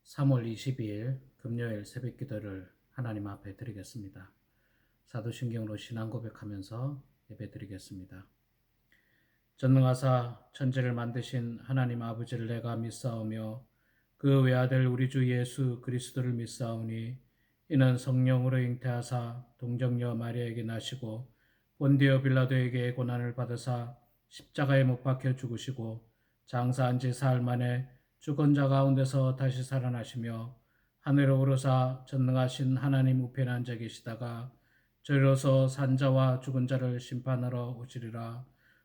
3월 22일 금요일 새벽 기도를 하나님 앞에 드리겠습니다. 사도신경으로 신앙 고백하면서 예배 드리겠습니다. 전능하사 천지를 만드신 하나님 아버지를 내가 믿사오며 그 외아들 우리 주 예수 그리스도를 믿사오니 이는 성령으로 잉태하사 동정녀 마리아에게 나시고 본디오 빌라도에게 고난을 받으사 십자가에 못 박혀 죽으시고 장사한 지 사흘 만에 죽은 자 가운데서 다시 살아나시며 하늘에 오르사 전능하신 하나님 우편에 앉아 계시다가 저리로서 산자와 죽은 자를 심판하러 오시리라.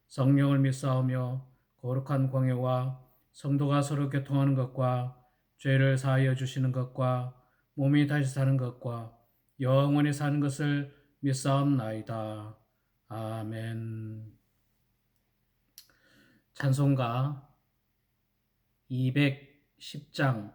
성령을 믿사오며 거룩한 공예와 성도가 서로 교통하는 것과 죄를 사하여 주시는 것과 몸이 다시 사는 것과 영원히 사는 것을 믿사옵나이다. 아멘. 찬송가 210장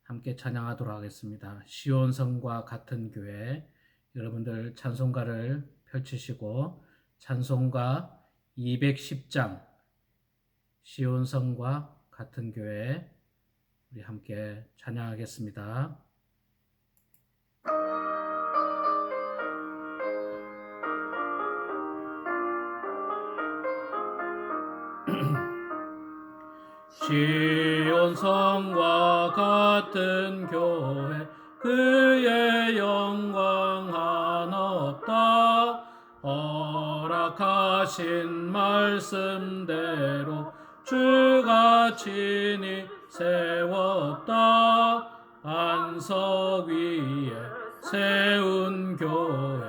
함께 찬양하도록 하겠습니다. 시온성과 같은 교회. 여러분들 찬송가를 펼치시고 찬송가 210장 시온성과 같은 교회 우리 함께 찬양하겠습니다. 시온성과 같은 교회 그의 영광 한없다. 허락하신 말씀대로 주가 친히 세웠다. 안석 위에 세운 교회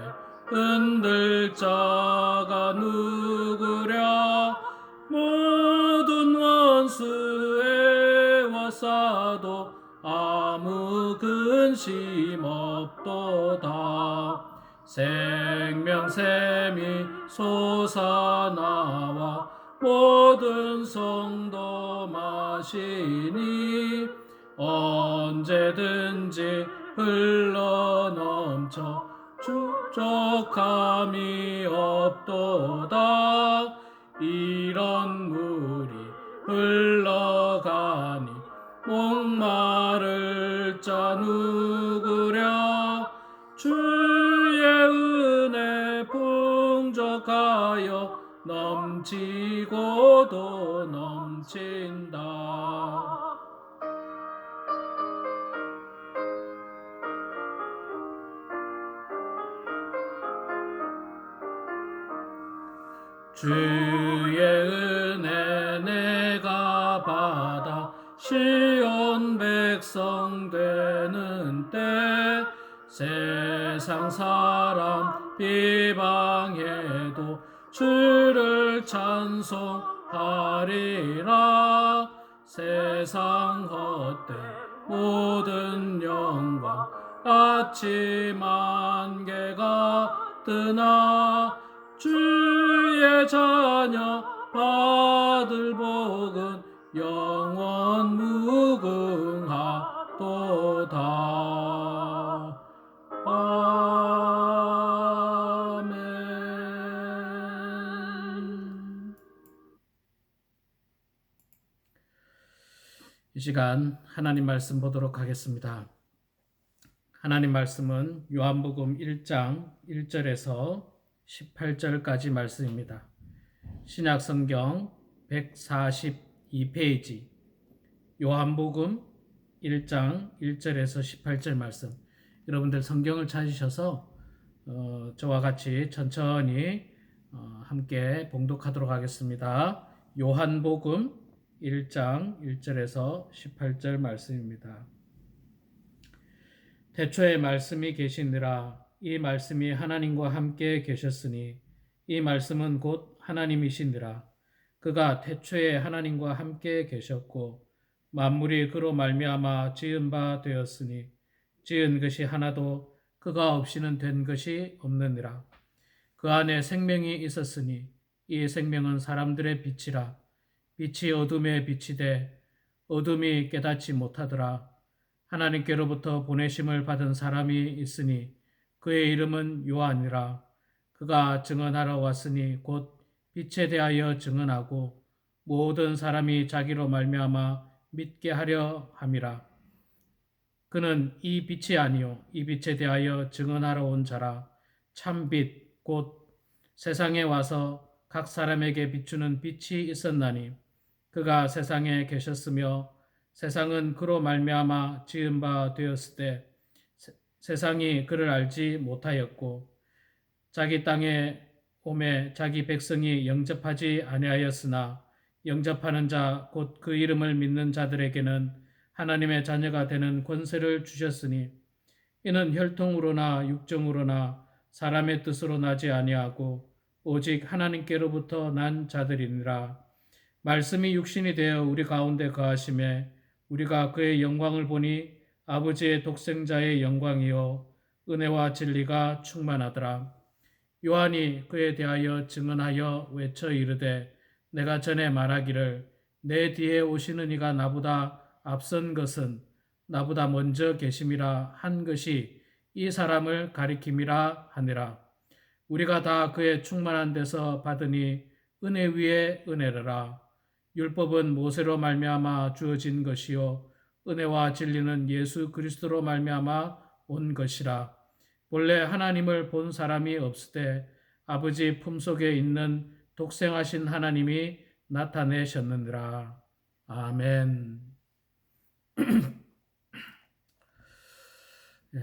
흔들 자가 누구랴. 모든 원수에 와싸도 아무 근심 없도다. 생명샘이 솟아나와 모든 성도 마시니 언제든지 흘러넘쳐 축적함이 없도다. 이런 물이 흘러가니 목마를 자 누구랴. 주의 은혜 풍족하여 넘치고도 넘친다. 주의 은혜 내가 받아 시온 백성 되는 때 세상 사람 비방해도 주를 찬송하리라. 세상 헛된 모든 영광 아침 안개가 뜨나 주의 자녀 받을 복은 영원 무궁하도다. 아멘. 이 시간 하나님 말씀 보도록 하겠습니다. 하나님 말씀은 요한복음 1장 1절에서 18절까지 말씀입니다. 신약성경 142페이지 요한복음 1장 1절에서 18절 말씀. 여러분들 성경을 찾으셔서 저와 같이 천천히 함께 봉독하도록 하겠습니다. 요한복음 1장 1절에서 18절 말씀입니다. 태초에 말씀이 계시니라. 이 말씀이 하나님과 함께 계셨으니 이 말씀은 곧 하나님이시니라. 그가 태초에 하나님과 함께 계셨고 만물이 그로 말미암아 지은 바 되었으니 지은 것이 하나도 그가 없이는 된 것이 없느니라. 그 안에 생명이 있었으니 이 생명은 사람들의 빛이라. 빛이 어둠에 비치되 어둠이 깨닫지 못하더라. 하나님께로부터 보내심을 받은 사람이 있으니 그의 이름은 요한이라. 그가 증언하러 왔으니 곧 빛에 대하여 증언하고 모든 사람이 자기로 말미암아 믿게 하려 함이라. 그는 이 빛이 아니요 이 빛에 대하여 증언하러 온 자라. 참빛 곧 세상에 와서 각 사람에게 비추는 빛이 있었나니 그가 세상에 계셨으며 세상은 그로 말미암아 지은 바 되었을 때 세상이 그를 알지 못하였고 자기 땅에 오매 자기 백성이 영접하지 아니하였으나 영접하는 자 곧 그 이름을 믿는 자들에게는 하나님의 자녀가 되는 권세를 주셨으니 이는 혈통으로나 육정으로나 사람의 뜻으로 나지 아니하고 오직 하나님께로부터 난 자들이니라. 말씀이 육신이 되어 우리 가운데 거하심에 우리가 그의 영광을 보니 아버지의 독생자의 영광이요 은혜와 진리가 충만하더라. 요한이 그에 대하여 증언하여 외쳐 이르되 내가 전에 말하기를 내 뒤에 오시는 이가 나보다 앞선 것은 나보다 먼저 계심이라 한 것이 이 사람을 가리킴이라 하니라. 우리가 다 그의 충만한 데서 받으니 은혜 위에 은혜라. 율법은 모세로 말미암아 주어진 것이요 은혜와 진리는 예수 그리스도로 말미암아 온 것이라. 본래 하나님을 본 사람이 없으되 아버지 품속에 있는 독생하신 하나님이 나타내셨느니라. 아멘.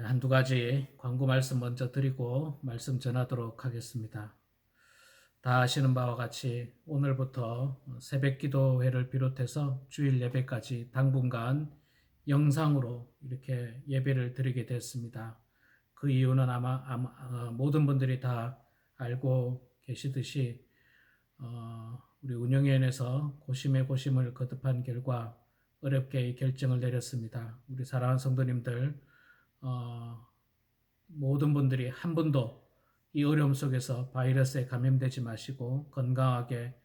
한두 가지 광고 말씀 먼저 드리고 말씀 전하도록 하겠습니다. 다 아시는 바와 같이 오늘부터 새벽 기도회를 비롯해서 주일 예배까지 당분간 영상으로 이렇게 예배를 드리게 됐습니다. 그 이유는 아마 모든 분들이 다 알고 계시듯이 우리 운영위원회에서 고심에 고심을 거듭한 결과 어렵게 이 결정을 내렸습니다. 우리 사랑하는 성도님들 모든 분들이 한 분도 이 어려움 속에서 바이러스에 감염되지 마시고 건강하게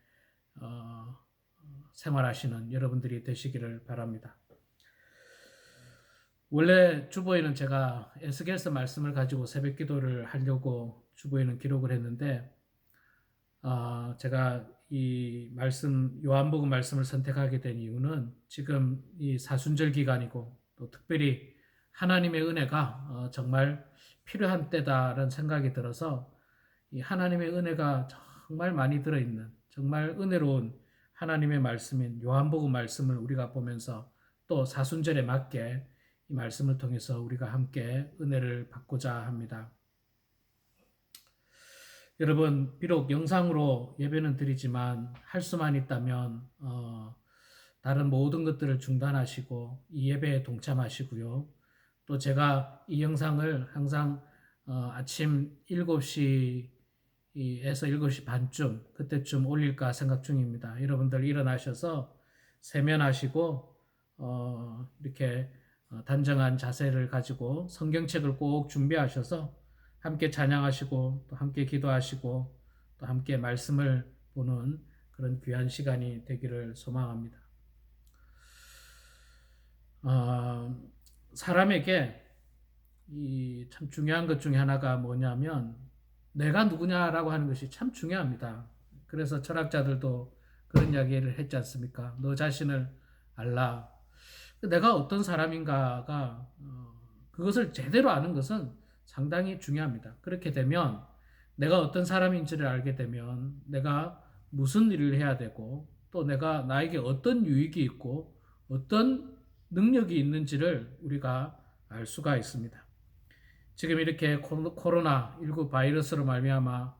생활하시는 여러분들이 되시기를 바랍니다. 원래 주보에는 제가 에스겔서 말씀을 가지고 새벽 기도를 하려고 주보에는 기록을 했는데 제가 이 말씀 요한복음 말씀을 선택하게 된 이유는 지금 이 사순절 기간이고 또 특별히 하나님의 은혜가 정말 필요한 때다라는 생각이 들어서 이 하나님의 은혜가 정말 많이 들어있는 정말 은혜로운 하나님의 말씀인 요한복음 말씀을 우리가 보면서 또 사순절에 맞게 이 말씀을 통해서 우리가 함께 은혜를 받고자 합니다. 여러분 비록 영상으로 예배는 드리지만 할 수만 있다면 다른 모든 것들을 중단하시고 이 예배에 동참하시고요. 또 제가 이 영상을 항상 아침 7시에서 7시 반쯤 그때쯤 올릴까 생각 중입니다. 여러분들 일어나셔서 세면하시고 이렇게 단정한 자세를 가지고 성경책을 꼭 준비하셔서 함께 찬양하시고 또 함께 기도하시고 또 함께 말씀을 보는 그런 귀한 시간이 되기를 소망합니다. 사람에게 이 참 중요한 것 중에 하나가 뭐냐면 내가 누구냐라고 하는 것이 참 중요합니다. 그래서 철학자들도 그런 이야기를 했지 않습니까? 너 자신을 알라. 내가 어떤 사람인가가 그것을 제대로 아는 것은 상당히 중요합니다. 그렇게 되면 내가 어떤 사람인지를 알게 되면 내가 무슨 일을 해야 되고 또 내가 나에게 어떤 유익이 있고 어떤 능력이 있는지를 우리가 알 수가 있습니다. 지금 이렇게 코로나19 바이러스로 말미암아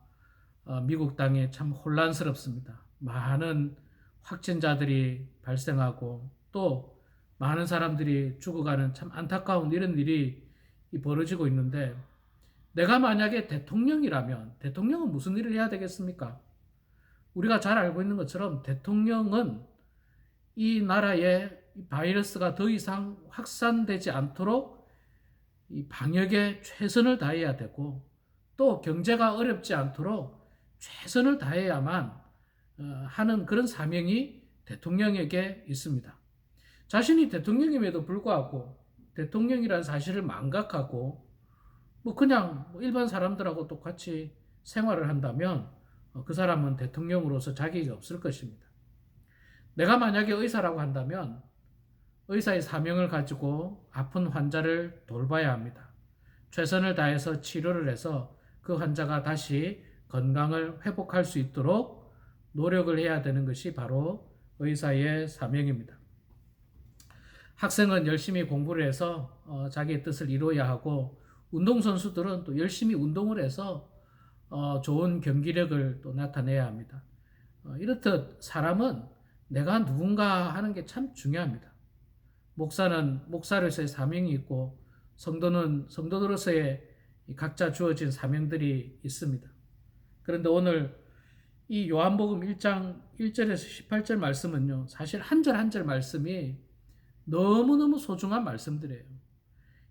미국 땅에 참 혼란스럽습니다. 많은 확진자들이 발생하고 또 많은 사람들이 죽어가는 참 안타까운 이런 일이 벌어지고 있는데 내가 만약에 대통령이라면 대통령은 무슨 일을 해야 되겠습니까? 우리가 잘 알고 있는 것처럼 대통령은 이 나라에 바이러스가 더 이상 확산되지 않도록 이 방역에 최선을 다해야 되고 또 경제가 어렵지 않도록 최선을 다해야만 하는 그런 사명이 대통령에게 있습니다. 자신이 대통령임에도 불구하고 대통령이라는 사실을 망각하고 그냥 일반 사람들하고 똑같이 생활을 한다면 그 사람은 대통령으로서 자격이 없을 것입니다. 내가 만약에 의사라고 한다면 의사의 사명을 가지고 아픈 환자를 돌봐야 합니다. 최선을 다해서 치료를 해서 그 환자가 다시 건강을 회복할 수 있도록 노력을 해야 되는 것이 바로 의사의 사명입니다. 학생은 열심히 공부를 해서 자기의 뜻을 이루어야 하고, 운동선수들은 또 열심히 운동을 해서 좋은 경기력을 또 나타내야 합니다. 이렇듯 사람은 내가 누군가 하는 게 참 중요합니다. 목사는 목사로서의 사명이 있고, 성도는 성도로서의 각자 주어진 사명들이 있습니다. 그런데 오늘 이 요한복음 1장 1절에서 18절 말씀은요, 사실 한 절 한 절 말씀이 너무너무 소중한 말씀들이에요.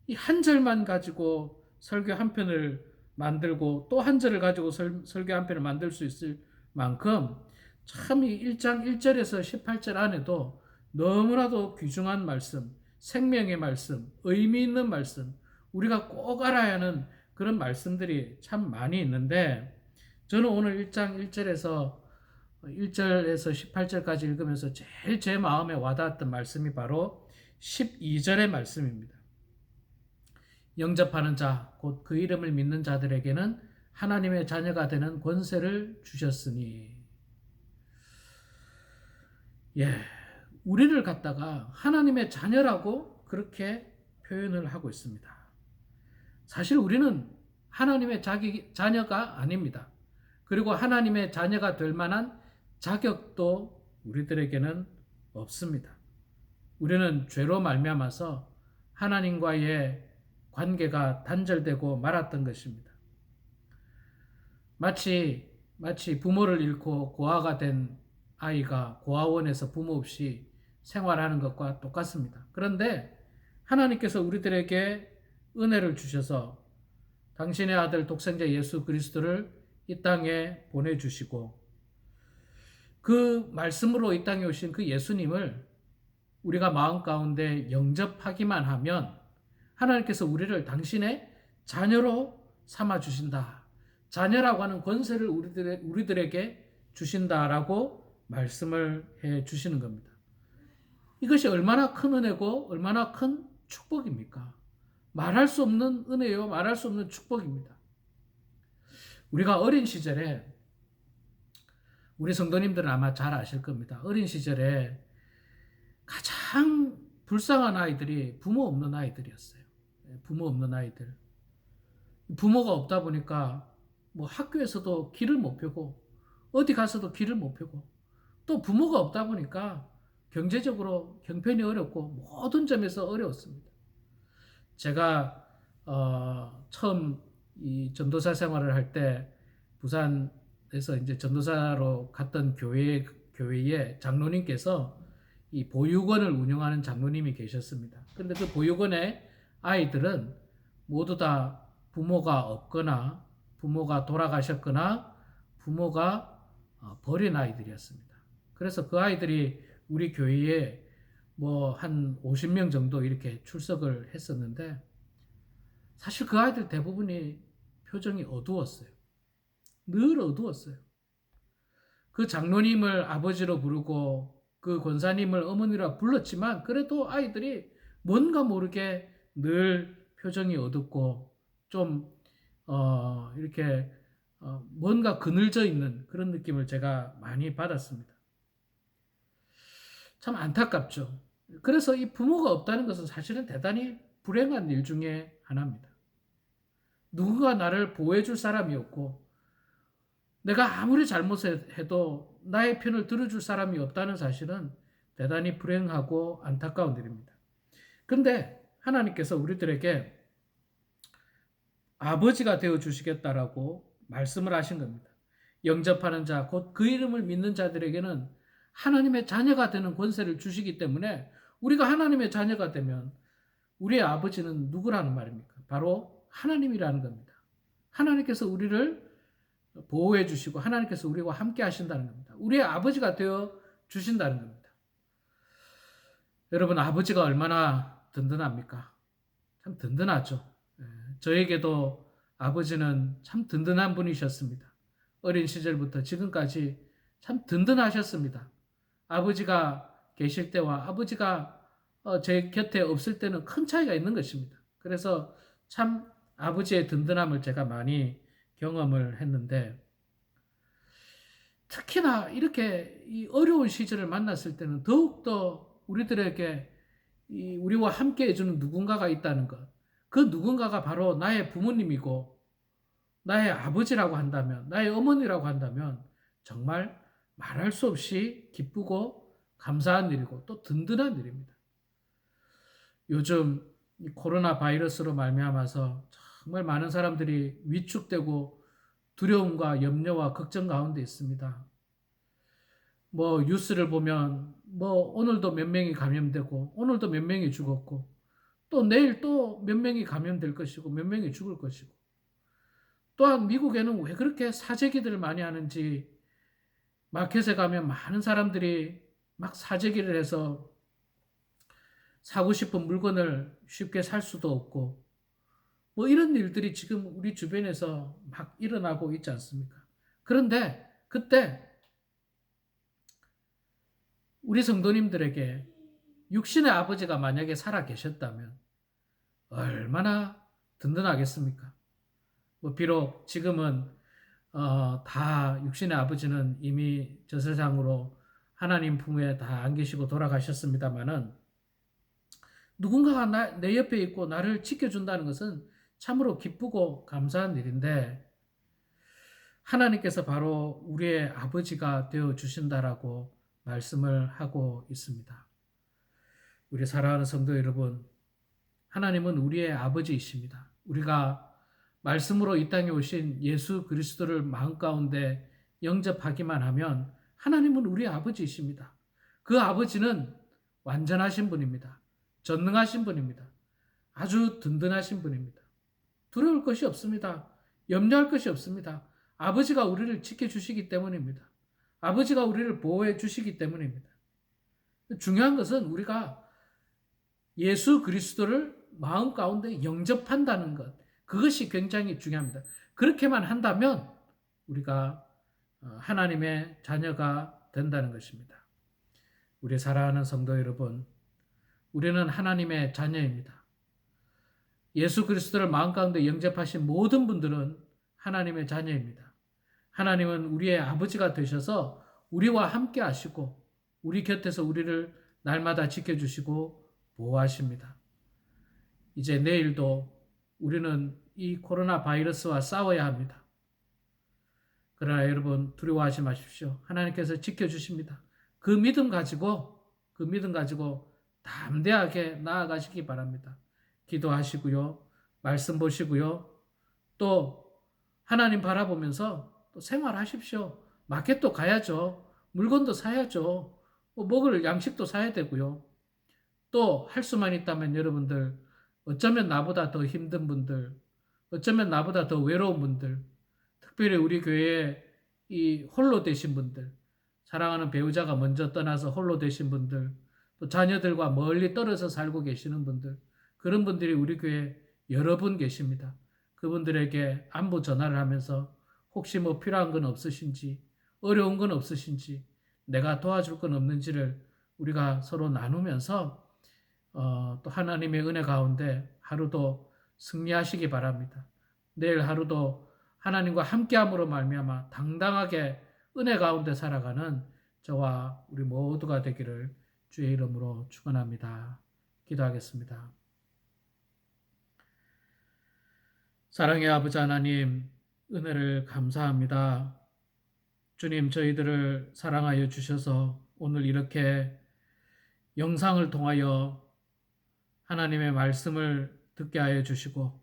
이 한 절만 가지고 설교 한 편을 만들고 또 한 절을 가지고 설교 한 편을 만들 수 있을 만큼 참 이 1장 1절에서 18절 안에도 너무나도 귀중한 말씀, 생명의 말씀, 의미 있는 말씀, 우리가 꼭 알아야 하는 그런 말씀들이 참 많이 있는데, 저는 오늘 1장 1절에서 18절까지 읽으면서 제일 제 마음에 와닿았던 말씀이 바로 12절의 말씀입니다. 영접하는 자, 곧 그 이름을 믿는 자들에게는 하나님의 자녀가 되는 권세를 주셨으니. 우리를 갖다가 하나님의 자녀라고 그렇게 표현을 하고 있습니다. 사실 우리는 하나님의 자녀가 아닙니다. 그리고 하나님의 자녀가 될 만한 자격도 우리들에게는 없습니다. 우리는 죄로 말미암아서 하나님과의 관계가 단절되고 말았던 것입니다. 마치 부모를 잃고 고아가 된 아이가 고아원에서 부모 없이 생활하는 것과 똑같습니다. 그런데 하나님께서 우리들에게 은혜를 주셔서 당신의 아들 독생자 예수 그리스도를 이 땅에 보내주시고, 그 말씀으로 이 땅에 오신 그 예수님을 우리가 마음 가운데 영접하기만 하면 하나님께서 우리를 당신의 자녀로 삼아주신다. 자녀라고 하는 권세를 우리들에게 주신다라고 말씀을 해 주시는 겁니다. 이것이 얼마나 큰 은혜고 얼마나 큰 축복입니까? 말할 수 없는 은혜요, 말할 수 없는 축복입니다. 우리가 어린 시절에, 우리 성도님들은 아마 잘 아실 겁니다. 어린 시절에 가장 불쌍한 아이들이 부모 없는 아이들이었어요. 부모 없는 아이들. 부모가 없다 보니까 뭐 학교에서도 길을 못 펴고, 어디 가서도 길을 못 펴고, 또 부모가 없다 보니까 경제적으로 형편이 어렵고 모든 점에서 어려웠습니다. 제가 처음 이 전도사 생활을 할 때 부산에서 이제 전도사로 갔던 교회에 장로님께서 이 보육원을 운영하는 장로님이 계셨습니다. 그런데 그 보육원의 아이들은 모두 다 부모가 없거나 부모가 돌아가셨거나 부모가 버린 아이들이었습니다. 그래서 그 아이들이 우리 교회에 뭐 한 50명 정도 이렇게 출석을 했었는데, 사실 그 아이들 대부분이 표정이 어두웠어요. 늘 어두웠어요. 그 장로님을 아버지로 부르고 그 권사님을 어머니라 불렀지만, 그래도 아이들이 뭔가 모르게 늘 표정이 어둡고 좀 이렇게 뭔가 그늘져 있는 그런 느낌을 제가 많이 받았습니다. 참 안타깝죠. 그래서 이 부모가 없다는 것은 사실은 대단히 불행한 일 중에 하나입니다. 누군가 나를 보호해 줄 사람이 없고, 내가 아무리 잘못해도 나의 편을 들어줄 사람이 없다는 사실은 대단히 불행하고 안타까운 일입니다. 그런데 하나님께서 우리들에게 아버지가 되어 주시겠다라고 말씀을 하신 겁니다. 영접하는 자, 곧 그 이름을 믿는 자들에게는 하나님의 자녀가 되는 권세를 주시기 때문에, 우리가 하나님의 자녀가 되면 우리의 아버지는 누구라는 말입니까? 바로 하나님이라는 겁니다. 하나님께서 우리를 보호해 주시고 하나님께서 우리와 함께 하신다는 겁니다. 우리의 아버지가 되어 주신다는 겁니다. 여러분, 아버지가 얼마나 든든합니까? 참 든든하죠. 저에게도 아버지는 참 든든한 분이셨습니다. 어린 시절부터 지금까지 참 든든하셨습니다. 아버지가 계실 때와 아버지가 제 곁에 없을 때는 큰 차이가 있는 것입니다. 그래서 참 아버지의 든든함을 제가 많이 경험을 했는데, 특히나 이렇게 이 어려운 시절을 만났을 때는 더욱더 우리들에게 우리와 함께 해주는 누군가가 있다는 것. 그 누군가가 바로 나의 부모님이고 나의 아버지라고 한다면, 나의 어머니라고 한다면 정말 말할 수 없이 기쁘고 감사한 일이고 또 든든한 일입니다. 요즘 이 코로나 바이러스로 말미암아서 정말 많은 사람들이 위축되고 두려움과 염려와 걱정 가운데 있습니다. 뭐 뉴스를 보면 뭐 오늘도 몇 명이 감염되고 오늘도 몇 명이 죽었고 또 내일 또 몇 명이 감염될 것이고 몇 명이 죽을 것이고, 또한 미국에는 왜 그렇게 사재기들을 많이 하는지, 마켓에 가면 많은 사람들이 막 사재기를 해서 사고 싶은 물건을 쉽게 살 수도 없고, 뭐 이런 일들이 지금 우리 주변에서 막 일어나고 있지 않습니까? 그런데 그때 우리 성도님들에게 육신의 아버지가 만약에 살아 계셨다면 얼마나 든든하겠습니까? 뭐 비록 지금은 다 육신의 아버지는 이미 저 세상으로 하나님 품에 다 안 계시고 돌아가셨습니다만은, 누군가가 내 옆에 있고 나를 지켜준다는 것은 참으로 기쁘고 감사한 일인데, 하나님께서 바로 우리의 아버지가 되어 주신다라고 말씀을 하고 있습니다. 우리 사랑하는 성도 여러분, 하나님은 우리의 아버지이십니다. 우리가 말씀으로 이 땅에 오신 예수 그리스도를 마음 가운데 영접하기만 하면 하나님은 우리의 아버지이십니다. 그 아버지는 완전하신 분입니다. 전능하신 분입니다. 아주 든든하신 분입니다. 두려울 것이 없습니다. 염려할 것이 없습니다. 아버지가 우리를 지켜주시기 때문입니다. 아버지가 우리를 보호해 주시기 때문입니다. 중요한 것은 우리가 예수 그리스도를 마음 가운데 영접한다는 것, 그것이 굉장히 중요합니다. 그렇게만 한다면 우리가 하나님의 자녀가 된다는 것입니다. 우리 사랑하는 성도 여러분, 우리는 하나님의 자녀입니다. 예수 그리스도를 마음 가운데 영접하신 모든 분들은 하나님의 자녀입니다. 하나님은 우리의 아버지가 되셔서 우리와 함께 하시고 우리 곁에서 우리를 날마다 지켜주시고 보호하십니다. 이제 내일도 우리는 이 코로나 바이러스와 싸워야 합니다. 그러나 여러분 두려워하지 마십시오. 하나님께서 지켜주십니다. 그 믿음 가지고 담대하게 나아가시기 바랍니다. 기도하시고요. 말씀 보시고요. 또 하나님 바라보면서 또 생활하십시오. 마켓도 가야죠. 물건도 사야죠. 먹을 양식도 사야 되고요. 또 할 수만 있다면 여러분들, 어쩌면 나보다 더 힘든 분들, 어쩌면 나보다 더 외로운 분들, 특별히 우리 교회에 이 홀로 되신 분들, 사랑하는 배우자가 먼저 떠나서 홀로 되신 분들, 또 자녀들과 멀리 떨어져 살고 계시는 분들, 그런 분들이 우리 교회에 여러 분 계십니다. 그분들에게 안부 전화를 하면서 혹시 뭐 필요한 건 없으신지, 어려운 건 없으신지, 내가 도와줄 건 없는지를 우리가 서로 나누면서 또 하나님의 은혜 가운데 하루도 승리하시기 바랍니다. 내일 하루도 하나님과 함께함으로 말미암아 당당하게 은혜 가운데 살아가는 저와 우리 모두가 되기를 주의 이름으로 축원합니다. 기도하겠습니다. 사랑의 아버지 하나님, 은혜를 감사합니다. 주님, 저희들을 사랑하여 주셔서 오늘 이렇게 영상을 통하여 하나님의 말씀을 듣게 하여 주시고,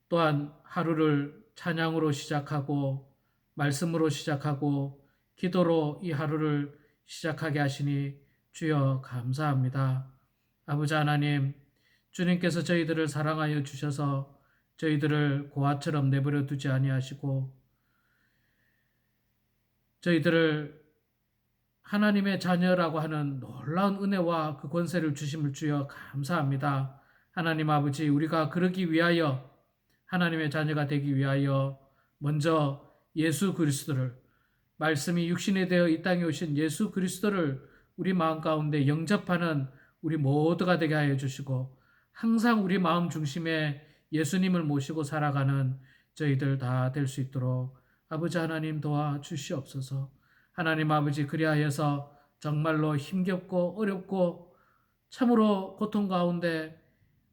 또한 하루를 찬양으로 시작하고 말씀으로 시작하고 기도로 이 하루를 시작하게 하시니 주여 감사합니다. 아버지 하나님, 주님께서 저희들을 사랑하여 주셔서 저희들을 고아처럼 내버려 두지 아니하시고 저희들을 하나님의 자녀라고 하는 놀라운 은혜와 그 권세를 주심을 주여 감사합니다. 하나님 아버지, 우리가 그러기 위하여, 하나님의 자녀가 되기 위하여 먼저 예수 그리스도를, 말씀이 육신이 되어 이 땅에 오신 예수 그리스도를 우리 마음 가운데 영접하는 우리 모두가 되게 하여 주시고 항상 우리 마음 중심에 예수님을 모시고 살아가는 저희들 다 될 수 있도록 아버지 하나님 도와주시옵소서. 하나님 아버지 그리하여서 정말로 힘겹고 어렵고 참으로 고통 가운데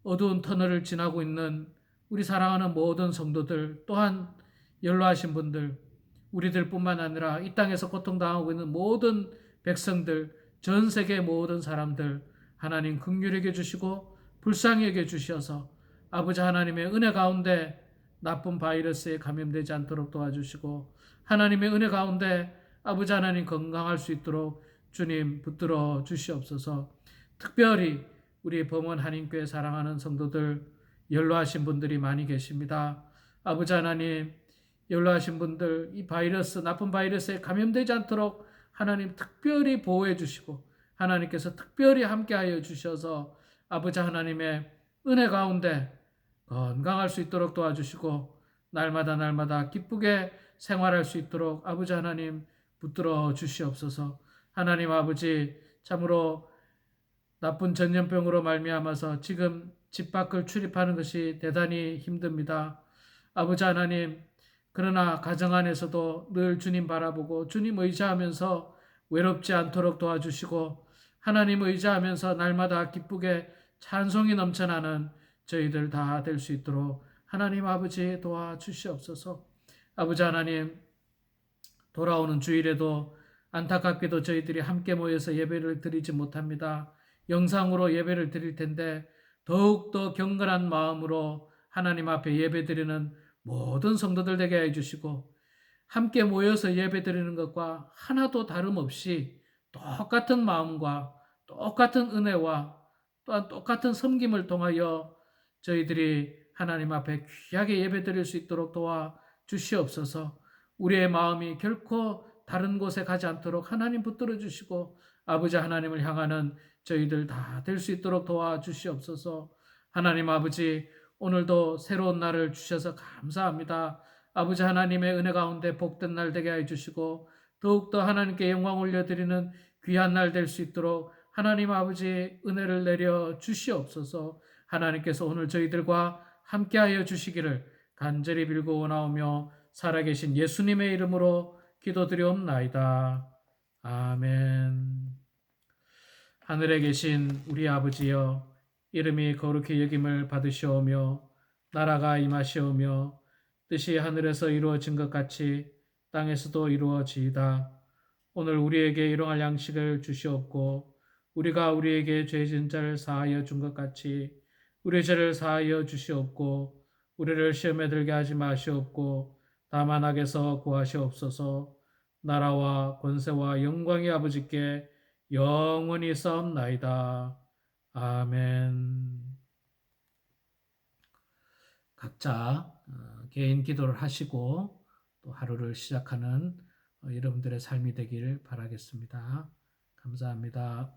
어두운 터널을 지나고 있는 우리 사랑하는 모든 성도들 또한 연로하신 분들 우리들뿐만 아니라 이 땅에서 고통당하고 있는 모든 백성들 전 세계 모든 사람들 하나님 긍휼히 여겨 주시고 불쌍히 여겨 주셔서 아버지 하나님의 은혜 가운데 나쁜 바이러스에 감염되지 않도록 도와주시고 하나님의 은혜 가운데 아버지 하나님 건강할 수 있도록 주님 붙들어 주시옵소서. 특별히 우리 범원 한인교회 사랑하는 성도들 연로하신 분들이 많이 계십니다. 아버지 하나님 연로하신 분들 이 바이러스 나쁜 바이러스에 감염되지 않도록 하나님 특별히 보호해 주시고 하나님께서 특별히 함께하여 주셔서 아버지 하나님의 은혜 가운데 건강할 수 있도록 도와주시고 날마다 기쁘게 생활할 수 있도록 아버지 하나님 붙들어 주시옵소서. 하나님 아버지 참으로 나쁜 전염병으로 말미암아서 지금 집 밖을 출입하는 것이 대단히 힘듭니다. 아버지 하나님 그러나 가정 안에서도 늘 주님 바라보고 주님 의지하면서 외롭지 않도록 도와주시고 하나님 의지하면서 날마다 기쁘게 찬송이 넘쳐나는 저희들 다 될 수 있도록 하나님 아버지 도와주시옵소서. 아버지 하나님 돌아오는 주일에도 안타깝게도 저희들이 함께 모여서 예배를 드리지 못합니다. 영상으로 예배를 드릴 텐데 더욱더 경건한 마음으로 하나님 앞에 예배 드리는 모든 성도들 되게 해주시고 함께 모여서 예배 드리는 것과 하나도 다름없이 똑같은 마음과 똑같은 은혜와 또한 똑같은 섬김을 통하여 저희들이 하나님 앞에 귀하게 예배 드릴 수 있도록 도와 주시옵소서. 우리의 마음이 결코 다른 곳에 가지 않도록 하나님 붙들어 주시고 아버지 하나님을 향하는 저희들 다 될 수 있도록 도와 주시옵소서. 하나님 아버지 오늘도 새로운 날을 주셔서 감사합니다. 아버지 하나님의 은혜 가운데 복된 날 되게 해주시고 더욱더 하나님께 영광 올려드리는 귀한 날 될 수 있도록 하나님 아버지 은혜를 내려 주시옵소서. 하나님께서 오늘 저희들과 함께하여 주시기를 간절히 빌고 원하오며 살아계신 예수님의 이름으로 기도드리옵나이다. 아멘. 하늘에 계신 우리 아버지여 이름이 거룩히 여김을 받으시오며 나라가 임하시오며 뜻이 하늘에서 이루어진 것 같이 땅에서도 이루어지이다. 오늘 우리에게 일용할 양식을 주시옵고 우리가 우리에게 죄진 자를 사하여 준 것 같이 우리 죄를 사하여 주시옵고 우리를 시험에 들게 하지 마시옵고 다만 악에서 구하시옵소서. 나라와 권세와 영광이 아버지께 영원히 싸움나이다. 아멘. 각자 개인 기도를 하시고 또 하루를 시작하는 여러분들의 삶이 되길 바라겠습니다. 감사합니다.